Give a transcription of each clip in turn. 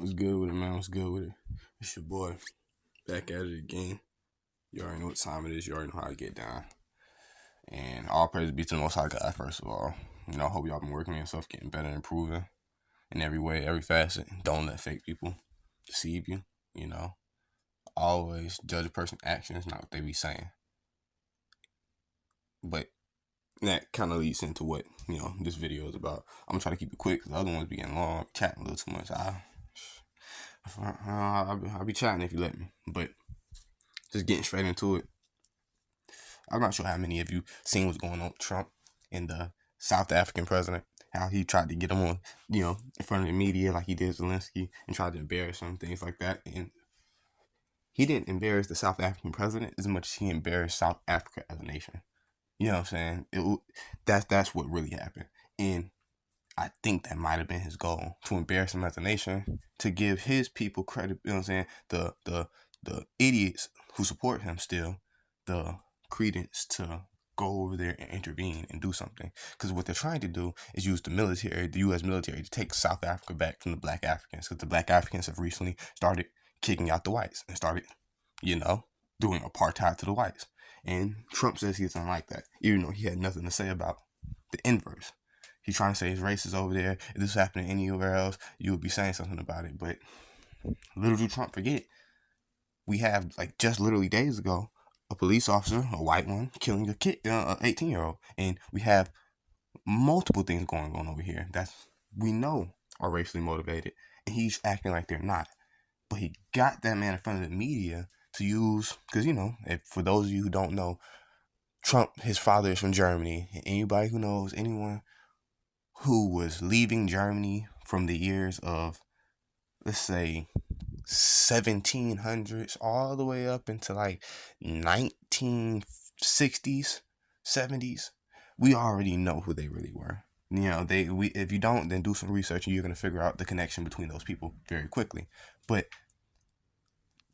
What's good with it, man? What's good with it? It's your boy. Back at it again. You already know what time it is. You already know how to get down. And all praise be to the Most High God, first of all. I hope y'all been working on yourself, getting better and improving in every way, every facet. Don't let fake people deceive you. You know, always judge a person's actions, not what they be saying. But that kind of leads into what, this video is about. I'm going to try to keep it quick because the other ones be getting long, chatting a little too much. I'll be chatting if you let me. But just getting straight into it. I'm not sure how many of you seen what's going on with Trump and the South African president, how he tried to get him on, in front of the media like he did Zelensky and tried to embarrass him, things like that. And he didn't embarrass the South African president as much as he embarrassed South Africa as a nation. You know what I'm saying? That's what really happened. And I think that might have been his goal, to embarrass him as a nation, to give his people credit, you know what I'm saying? The idiots who support him still, the credence to go over there and intervene and do something. Because what they're trying to do is use the military, the U.S. military, to take South Africa back from the black Africans. Because the black Africans have recently started kicking out the whites and started, doing apartheid to the whites. And Trump says he doesn't like that, even though he had nothing to say about the inverse. He's trying to say his race is over there. If this was happening anywhere else, you would be saying something about it. But little do Trump forget, we have, like, just literally days ago, a police officer, a white one, killing a kid, an 18-year-old. And we have multiple things going on over here that we know are racially motivated. And he's acting like they're not. But he got that man in front of the media to use, because, if, for those of you who don't know, Trump, his father is from Germany. And anybody who knows anyone who was leaving Germany from the years of, let's say, 1700s all the way up into like 1960s, 70s, we already know who they really were. If you don't, then do some research and you're going to figure out the connection between those people very quickly. But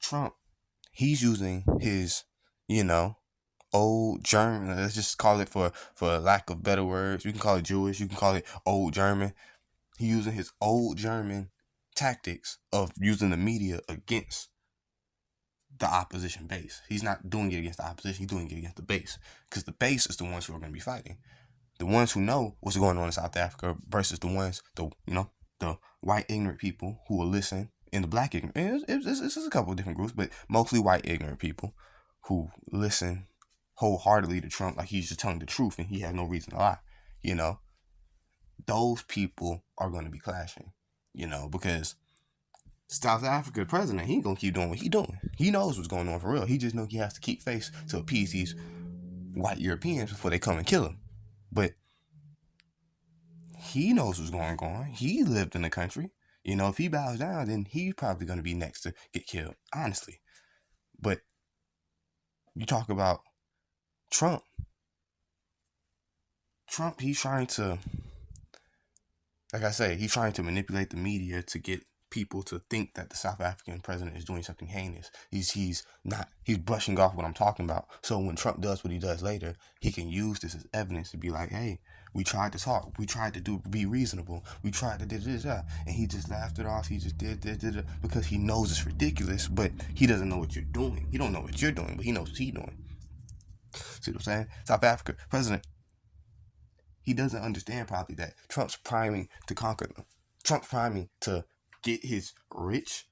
Trump, he's using his, old German, let's just call it, for lack of better words, you can call it Jewish, you can call it old German. He's using his old German tactics of using the media against the opposition base. He's not doing it against the opposition, he's doing it against the base. Because the base is the ones who are going to be fighting. The ones who know what's going on in South Africa versus the ones, the white ignorant people who will listen, and the black ignorant. It's a couple of different groups, but mostly white ignorant people who listen wholeheartedly to Trump like he's just telling the truth and he has no reason to lie. Those people are going to be clashing, because South Africa president, he ain't going to keep doing what he doing. He knows what's going on for real. He just knows he has to keep face to appease these white Europeans before they come and kill him. But he knows what's going on. He lived in the country. If he bows down, then he's probably going to be next to get killed, honestly. But you talk about Trump, he's trying to, like I say, he's trying to manipulate the media to get people to think that the South African president is doing something heinous. He's brushing off what I'm talking about. So when Trump does what he does later, he can use this as evidence to be like, hey, we tried to talk. We tried to be reasonable. We tried to do this, and he just laughed it off. He just did because he knows it's ridiculous, but he doesn't know what you're doing. He don't know what you're doing, but he knows what he's doing. See what I'm saying? South Africa president, he doesn't understand probably that Trump's priming to conquer them. Trump's priming to get his rich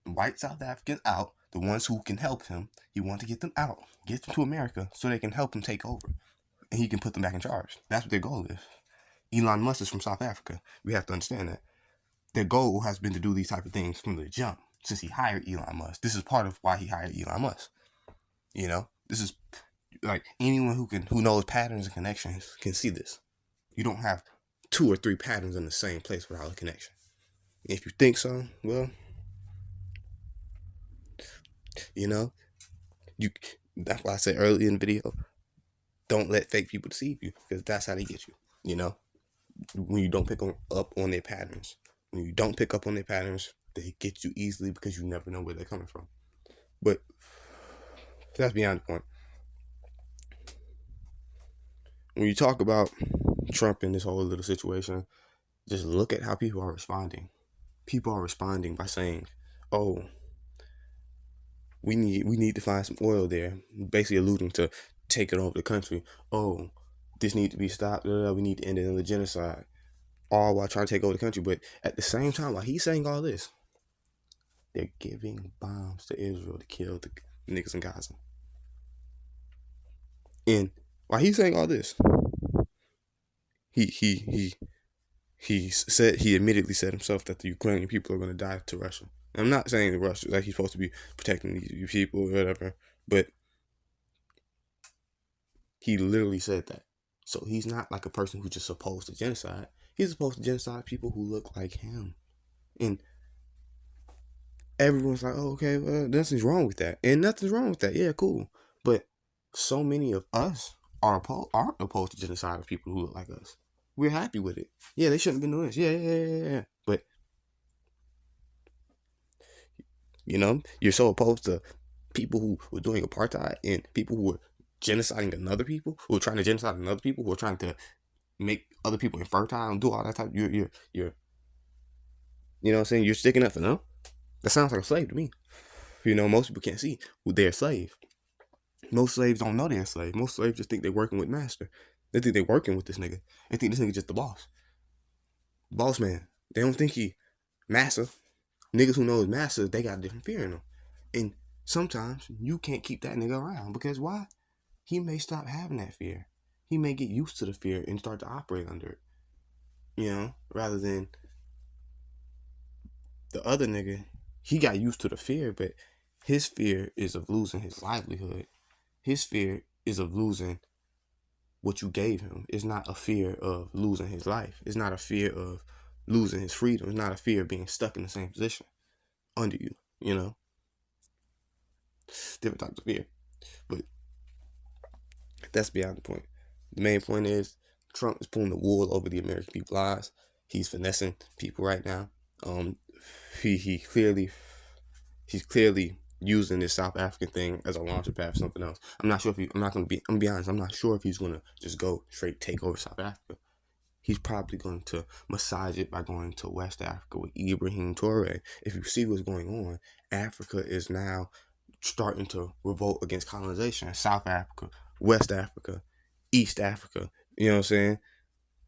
white South Africans out, the ones who can help him. He wants to get them out, get them to America so they can help him take over. And he can put them back in charge. That's what their goal is. Elon Musk is from South Africa. We have to understand that. Their goal has been to do these type of things from the jump since he hired Elon Musk. This is part of why he hired Elon Musk. This is like anyone who knows patterns and connections can see this. You don't have 2 or 3 patterns in the same place without a connection. If you think so, well, that's why I said earlier in the video, don't let fake people deceive you, because that's how they get you. When you don't pick up on their patterns. When you don't pick up on their patterns, they get you easily because you never know where they're coming from. But that's beyond the point. When you talk about Trump and this whole little situation, just look at how people are responding. people are responding by saying, "Oh, we need to find some oil there," basically alluding to taking over the country. Oh, this needs to be stopped. We need to end another genocide. All while trying to take over the country. But at the same time, while he's saying all this, they're giving bombs to Israel to kill the niggas in Gaza. And while he's saying all this, he admittedly said himself that the Ukrainian people are going to die to Russia. And I'm not saying the Russia like he's supposed to be protecting these people or whatever, but he literally said that. So he's not like a person who's just opposed to genocide. He's opposed to genocide people who look like him. And everyone's like, oh, okay, well, nothing's wrong with that. And nothing's wrong with that. Yeah, cool. But so many of us aren't opposed to genocide of people who look like us. We're happy with it. Yeah, they shouldn't have been doing this. Yeah. But, you're so opposed to people who were doing apartheid and people who were genociding another people, who were trying to genocide another people, who were trying to make other people infertile and do all that type. You're you know what I'm saying? You're sticking up for them. That sounds like a slave to me. Most people can't see who they're a slave. Most slaves don't know they're a slave. Most slaves just think they're working with master. They think they're working with this nigga. They think this nigga just the boss. Boss man. They don't think he master. Niggas who know his master, they got a different fear in them. And sometimes you can't keep that nigga around because why? He may stop having that fear. He may get used to the fear and start to operate under it. Rather than the other nigga, he got used to the fear, but his fear is of losing his livelihood. His fear is of losing what you gave him. It's not a fear of losing his life. It's not a fear of losing his freedom. It's not a fear of being stuck in the same position under you, Different types of fear. But that's beyond the point. The main point is Trump is pulling the wool over the American people's eyes. He's finessing people right now. He's clearly using this South African thing as a launching pad for something else. I'm not sure if I'm gonna be honest, I'm not sure if he's gonna just go straight take over South Africa. He's probably going to massage it by going to West Africa with Ibrahim Traoré. If you see what's going on, Africa is now starting to revolt against colonization. South Africa, West Africa, East Africa. You know what I'm saying?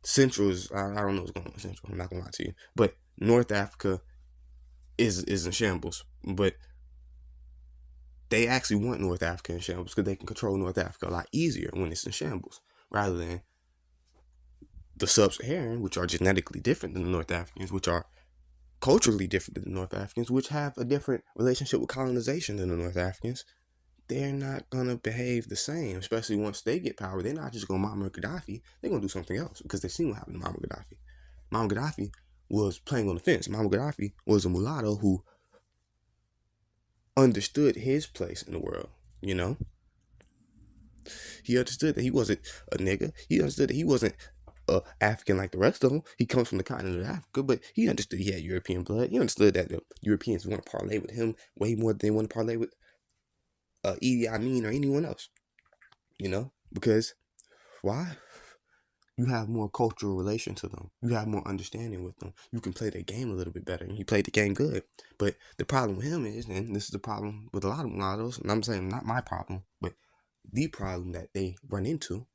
Central is, I don't know what's going on in Central. I'm not gonna lie to you, but North Africa is in shambles. But they actually want North Africa in shambles because they can control North Africa a lot easier when it's in shambles, rather than the Sub-Saharan, which are genetically different than the North Africans, which are culturally different than the North Africans, which have a different relationship with colonization than the North Africans. They're not gonna behave the same, especially once they get power. They're not just gonna Muammar Gaddafi. They're gonna do something else because they've seen what happened to Muammar Gaddafi. Muammar Gaddafi was playing on the fence. Muammar Gaddafi was a mulatto who understood his place in the world. He understood that he wasn't a nigga. He understood that he wasn't African like the rest of them. He comes from the continent of Africa, but he understood he had European blood. He understood that the Europeans want to parlay with him way more than they want to parlay with Idi Amin or anyone else. Because why? You have more cultural relation to them. You have more understanding with them. You can play their game a little bit better, and he played the game good. But the problem with him is, and this is the problem with a lot of mulattoes, and I'm saying not my problem, but the problem that they run into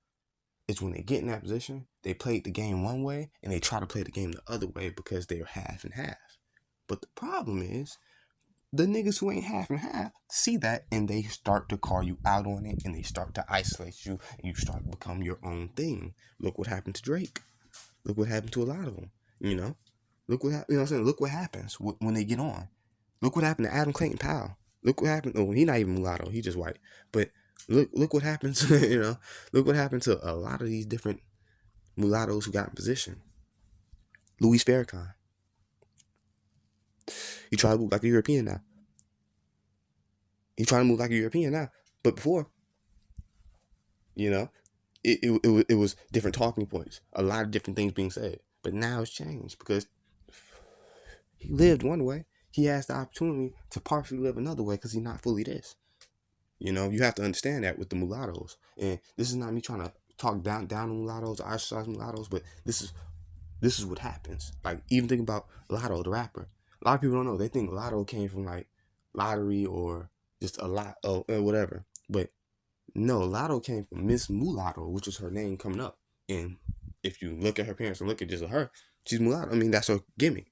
is when they get in that position, they play the game one way, and they try to play the game the other way because they're half and half. But the problem is, the niggas who ain't half and half see that, and they start to call you out on it, and they start to isolate you, and you start to become your own thing. Look what happened to Drake. Look what happened to a lot of them. Look what happened. You know what I'm saying? Look what happens when they get on. Look what happened to Adam Clayton Powell. Look what happened. Oh, he's not even mulatto. He's just white. But look what happens. Look what happened to a lot of these different mulattoes who got in position. Louis Farrakhan. He tried to move like a European now. He's trying to move like a European now. But before, it was different talking points. A lot of different things being said. But now it's changed because he lived one way. He has the opportunity to partially live another way because he's not fully this. You have to understand that with the mulattoes. And this is not me trying to talk down on mulattoes or ostracize mulattoes, but this is what happens. Like, even think about Lotto, the rapper. A lot of people don't know. They think Lotto came from like lottery or just a lot or whatever. But no, Lotto came from Miss Mulatto, which is her name coming up. And if you look at her parents and look at just her, she's mulatto. I mean, that's her gimmick.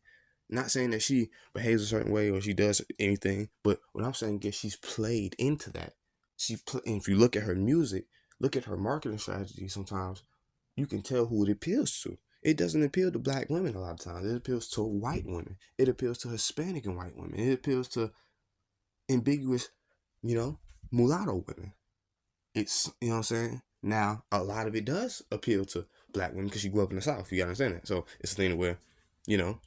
Not saying that she behaves a certain way or she does anything, but what I'm saying is she's played into that. And if you look at her music, look at her marketing strategy. Sometimes you can tell who it appeals to. It doesn't appeal to black women a lot of times. It appeals to white women. It appeals to Hispanic and white women. It appeals to ambiguous, you know, mulatto women. It's, you know what I'm saying? Now, a lot of it does appeal to black women because she grew up in the South. You gotta understand that. So it's a thing where, you know,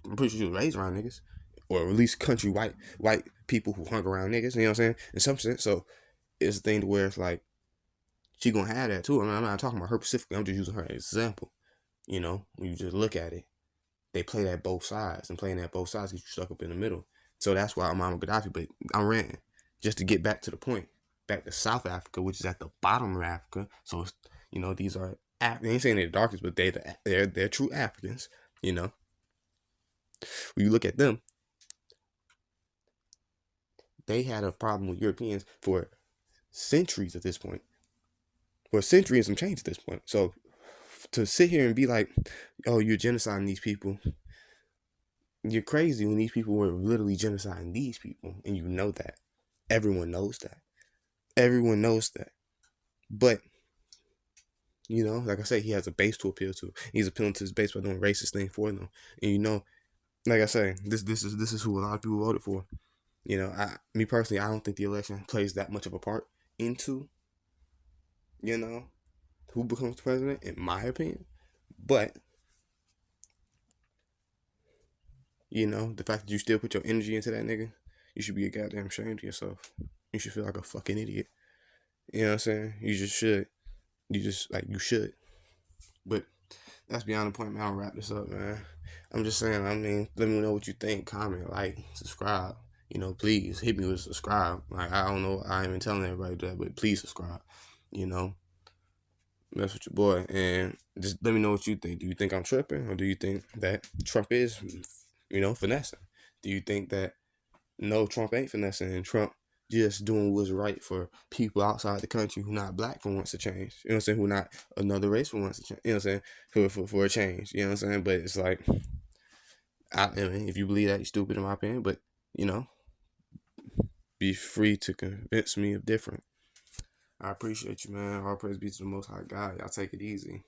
I'm pretty sure she was raised around niggas, or at least country white people who hung around niggas. You know what I'm saying? In some sense. So it's a thing to where it's like she gonna have that too. I mean, I'm not talking about her specifically. I'm just using her as an example. You know, when you just look at it, they play that both sides, and playing that both sides gets you stuck up in the middle. So that's why I'm Gaddafi. But I'm ranting just to get back to the point. Back to South Africa, which is at the bottom of Africa. So it's, you know, these are they ain't saying they're the darkest, but they're true Africans. You know, when you look at them, they had a problem with Europeans for centuries at this point. For a century and some change at this point. So to sit here and be like, oh, you're genociding these people, you're crazy when these people were literally genociding these people, and you know that. Everyone knows that. Everyone knows that. But, you know, like I say, he has a base to appeal to. He's appealing to his base by doing racist things for them. And you know, like I say, this is who a lot of people voted for. You know, me personally, I don't think the election plays that much of a part into, you know, who becomes president, in my opinion. But, you know, the fact that you still put your energy into that nigga, you should be a goddamn ashamed of yourself. You should feel like a fucking idiot. You know what I'm saying? You just should. You should. But that's beyond the point, man. I'll wrap this up, man. I'm just saying, I mean, let me know what you think. Comment, like, subscribe. You know, please hit me with subscribe. Like, I don't know, I ain't even telling everybody that, but please subscribe. You know, mess with your boy. And just let me know what you think. Do you think I'm tripping? Or do you think that Trump is, you know, finessing? Do you think that, no, Trump ain't finessing and Trump just doing what's right for people outside the country who not black for once to change? You know what I'm saying? Who not another race for once to change? You know what I'm saying? For a change. You know what I'm saying? But it's like, I mean, if you believe that, you're stupid in my opinion. But, you know, be free to convince me of different. I appreciate you, man. All praise be to the Most High God. Y'all take it easy.